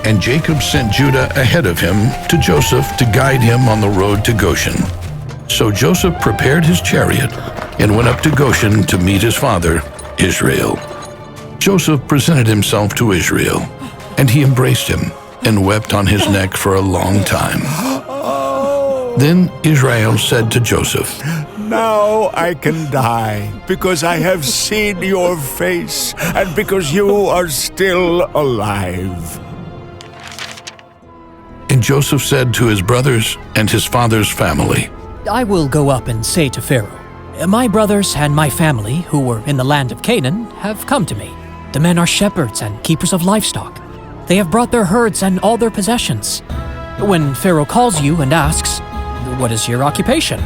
And Jacob sent Judah ahead of him to Joseph to guide him on the road to Goshen. So Joseph prepared his chariot and went up to Goshen to meet his father, Israel. Joseph presented himself to Israel, and he embraced him and wept on his neck for a long time. Then Israel said to Joseph, "Now I can die, because I have seen your face, and because you are still alive." And Joseph said to his brothers and his father's family, I will go up and say to Pharaoh, my brothers and my family who were in the land of Canaan have come to me. The men are shepherds and keepers of livestock. They have brought their herds and all their possessions. When Pharaoh calls you and asks, what is your occupation?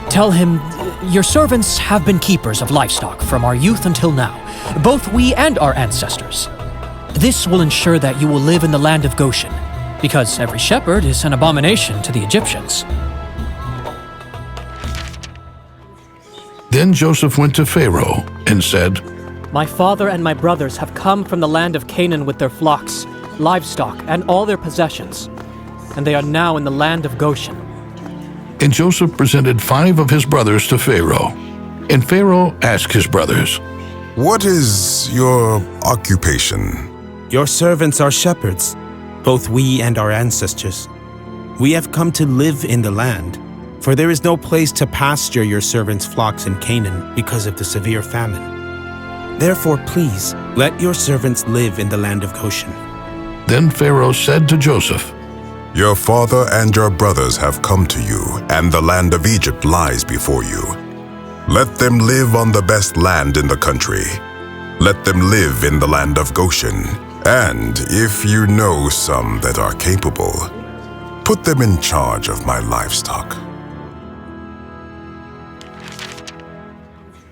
Tell him, your servants have been keepers of livestock from our youth until now, both we and our ancestors. This will ensure that you will live in the land of Goshen, because every shepherd is an abomination to the Egyptians. Then Joseph went to Pharaoh and said, My father and my brothers have come from the land of Canaan with their flocks, livestock, and all their possessions, and they are now in the land of Goshen. And Joseph presented 5 of his brothers to Pharaoh. And Pharaoh asked his brothers, "What is your occupation?" Your servants are shepherds, both we and our ancestors. We have come to live in the land, for there is no place to pasture your servants' flocks in Canaan because of the severe famine. Therefore, please, let your servants live in the land of Goshen." Then Pharaoh said to Joseph, "Your father and your brothers have come to you, and the land of Egypt lies before you. Let them live on the best land in the country. Let them live in the land of Goshen. And if you know some that are capable, put them in charge of my livestock."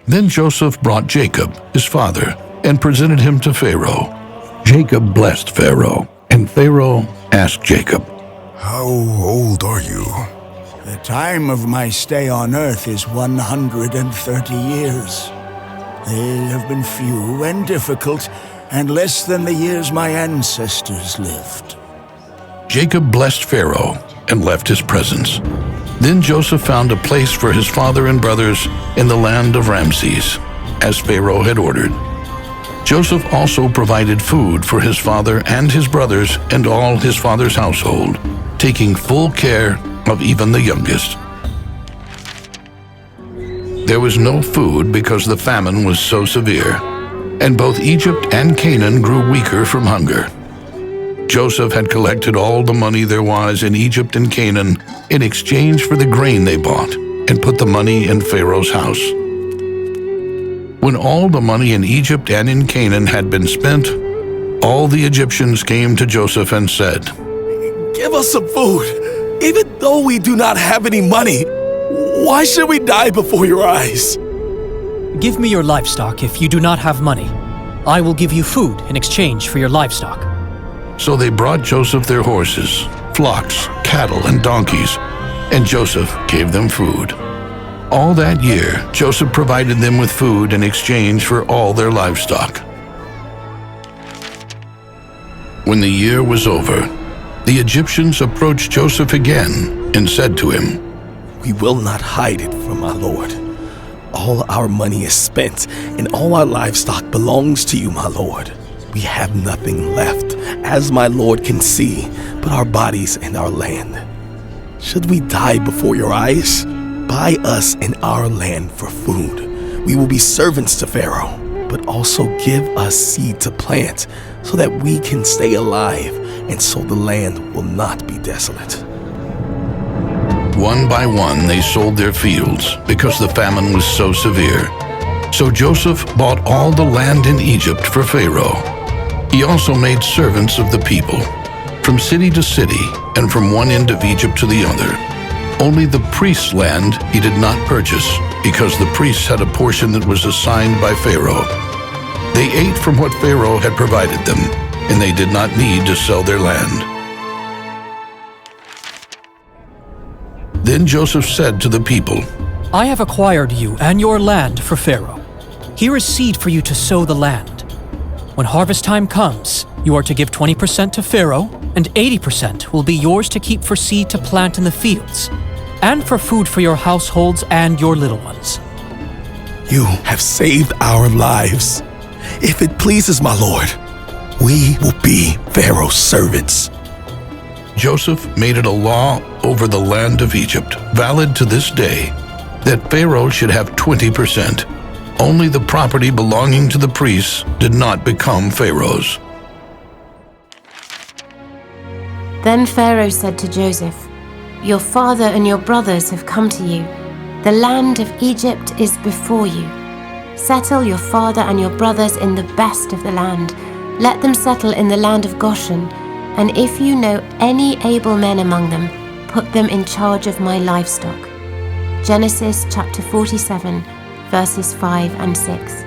Then Joseph brought Jacob, his father, and presented him to Pharaoh. Jacob blessed Pharaoh, and Pharaoh asked Jacob, "How old are you?" The time of my stay on earth is 130 years. They have been few and difficult, and less than the years my ancestors lived. Jacob blessed Pharaoh and left his presence. Then Joseph found a place for his father and brothers in the land of Ramses, as Pharaoh had ordered. Joseph also provided food for his father and his brothers and all his father's household, taking full care of even the youngest. There was no food because the famine was so severe, and both Egypt and Canaan grew weaker from hunger. Joseph had collected all the money there was in Egypt and Canaan in exchange for the grain they bought, and put the money in Pharaoh's house. When all the money in Egypt and in Canaan had been spent, all the Egyptians came to Joseph and said, "Give us some food, even though we do not have any money. Why should we die before your eyes?" Give me your livestock if you do not have money. I will give you food in exchange for your livestock. So they brought Joseph their horses, flocks, cattle, and donkeys, and Joseph gave them food. All that year, Joseph provided them with food in exchange for all their livestock. When the year was over, the Egyptians approached Joseph again and said to him, "We will not hide it from my lord. All our money is spent, and all our livestock belongs to you, my lord. We have nothing left, as my lord can see, but our bodies and our land. Should we die before your eyes? Buy us and our land for food. We will be servants to Pharaoh, but also give us seed to plant, so that we can stay alive, and so the land will not be desolate." One by one they sold their fields because the famine was so severe. So Joseph bought all the land in Egypt for Pharaoh. He also made servants of the people, from city to city and from one end of Egypt to the other. Only the priest's land he did not purchase, because the priests had a portion that was assigned by Pharaoh. They ate from what Pharaoh had provided them, and they did not need to sell their land. Then Joseph said to the people, I have acquired you and your land for Pharaoh. Here is seed for you to sow the land. When harvest time comes, You are to give 20% to Pharaoh, and 80% will be yours to keep for seed to plant in the fields, and for food for your households and your little ones. You have saved our lives. If it pleases my Lord, we will be Pharaoh's servants. Joseph made it a law over the land of Egypt, valid to this day, that Pharaoh should have 20%. Only the property belonging to the priests did not become Pharaoh's. Then Pharaoh said to Joseph, "Your father and your brothers have come to you. The land of Egypt is before you. Settle your father and your brothers in the best of the land. Let them settle in the land of Goshen, and if you know any able men among them, put them in charge of my livestock." Genesis chapter 47, verses 5 and 6.